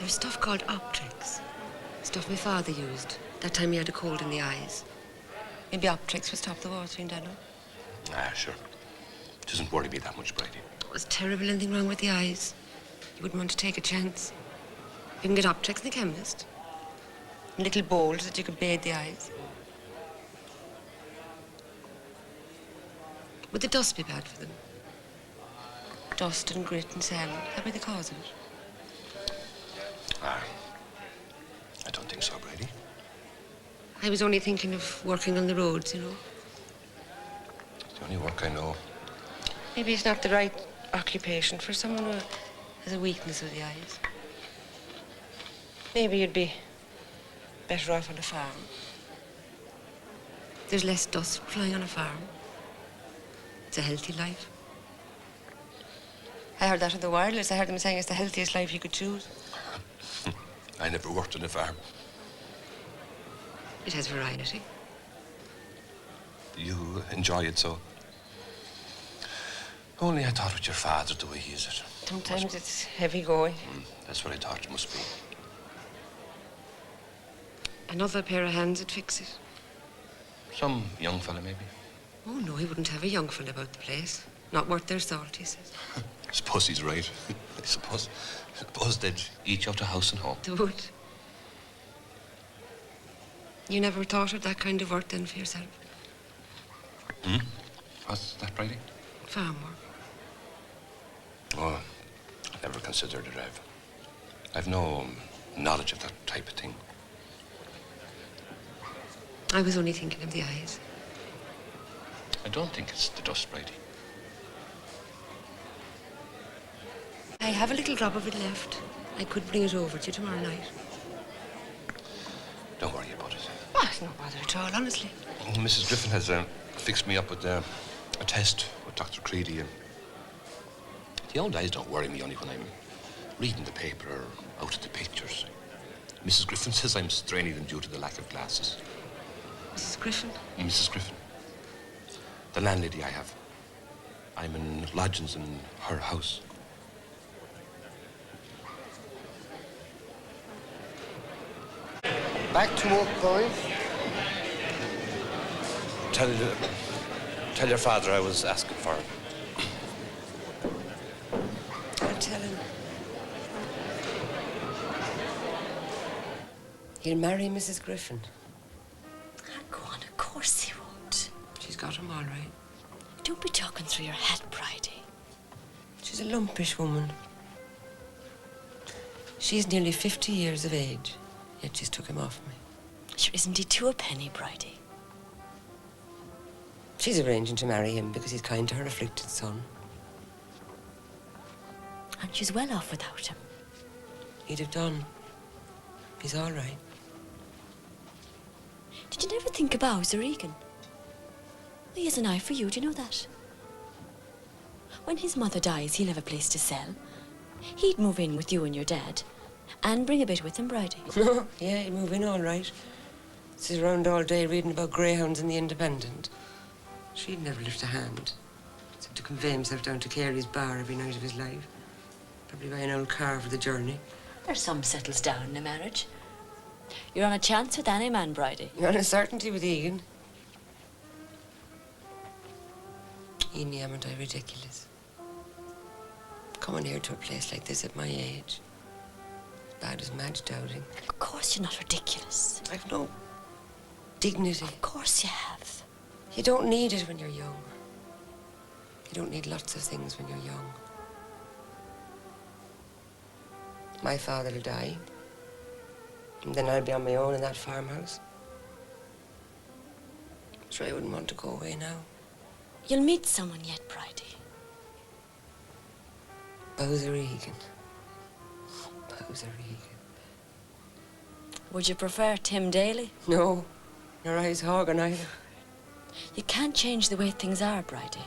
There's stuff called Optrix. Stuff my father used. That time he had a cold in the eyes. Maybe Optrix would stop the watering, Danno. Ah, sure. It doesn't worry me that much, Bridie. Was terrible anything wrong with the eyes? You wouldn't want to take a chance. You can get Optrix in the chemist. In little bowls that you could bathe the eyes. Would the dust be bad for them? Dust and grit and sand, that be the cause of it? I don't think so, Bridie. I was only thinking of working on the roads, you know. It's the only work I know. Maybe it's not the right occupation for someone who has a weakness with the eyes. Maybe you'd be better off on a farm. There's less dust flying on a farm. It's a healthy life. I heard that on the wireless. I heard them saying it's the healthiest life you could choose. I never worked on a farm. It has variety. You enjoy it so? Only I thought with your father, the way he is it. Sometimes it's heavy going. That's what I thought it must be. Another pair of hands would fix it. Some young fella, maybe. Oh, no, he wouldn't have a young fella about the place. Not worth their salt, he says. I suppose he's right. I suppose they'd each out a house and home. They would. You never thought of that kind of work then for yourself? What's that, Bridie? Farm work. Oh, I never considered it. I've no knowledge of that type of thing. I was only thinking of the eyes. I don't think it's the dust, Bridie. I have a little drop of it left. I could bring it over to you tomorrow night. Don't worry about it. Oh, it's no bother at all, honestly. Mrs. Griffin has fixed me up with a test with Dr. Creedy. And the old eyes don't worry me only when I'm reading the paper or out at the pictures. Mrs. Griffin says I'm straining them due to the lack of glasses. Mrs. Griffin? Mrs. Griffin. The landlady I have. I'm in lodgings in her house. Back to work, boys. Tell your father I was asking for him. I'll tell him. He'll marry Mrs. Griffin. Go on, of course he won't. She's got him all right. Don't be talking through your head, Bridie. She's a lumpish woman. She's nearly 50 years of age, yet she's took him off me. Sure, isn't he two a penny, Bridie? She's arranging to marry him because he's kind to her afflicted son. And she's well off without him. He'd have done. He's all right. Did you never think of Bowser Egan? He has an eye for you, do you know that? When his mother dies, he'll have a place to sell. He'd move in with you and your dad and bring a bit with him, Bridie. Yeah, he'd move in all right. Sit around all day reading about greyhounds in the Independent. She'd never lift a hand, except to convey himself down to Carey's bar every night of his life. Probably buy an old car for the journey. There's some settles down in a marriage. You're on a chance with any man, Bridie. You're on a certainty with Egan. Amy, aren't I ridiculous? Coming here to a place like this at my age. Bad as Madge doubting. Of course you're not ridiculous. I've no dignity. Of course you have. You don't need it when you're young. You don't need lots of things when you're young. My father'll die. And then I'll be on my own in that farmhouse. Sure, I wouldn't want to go away now. You'll meet someone yet, Bridie. Bowser Egan. Bowser Egan. Would you prefer Tim Daly? No, nor Eyes Hoggan either. You can't change the way things are, Bridie.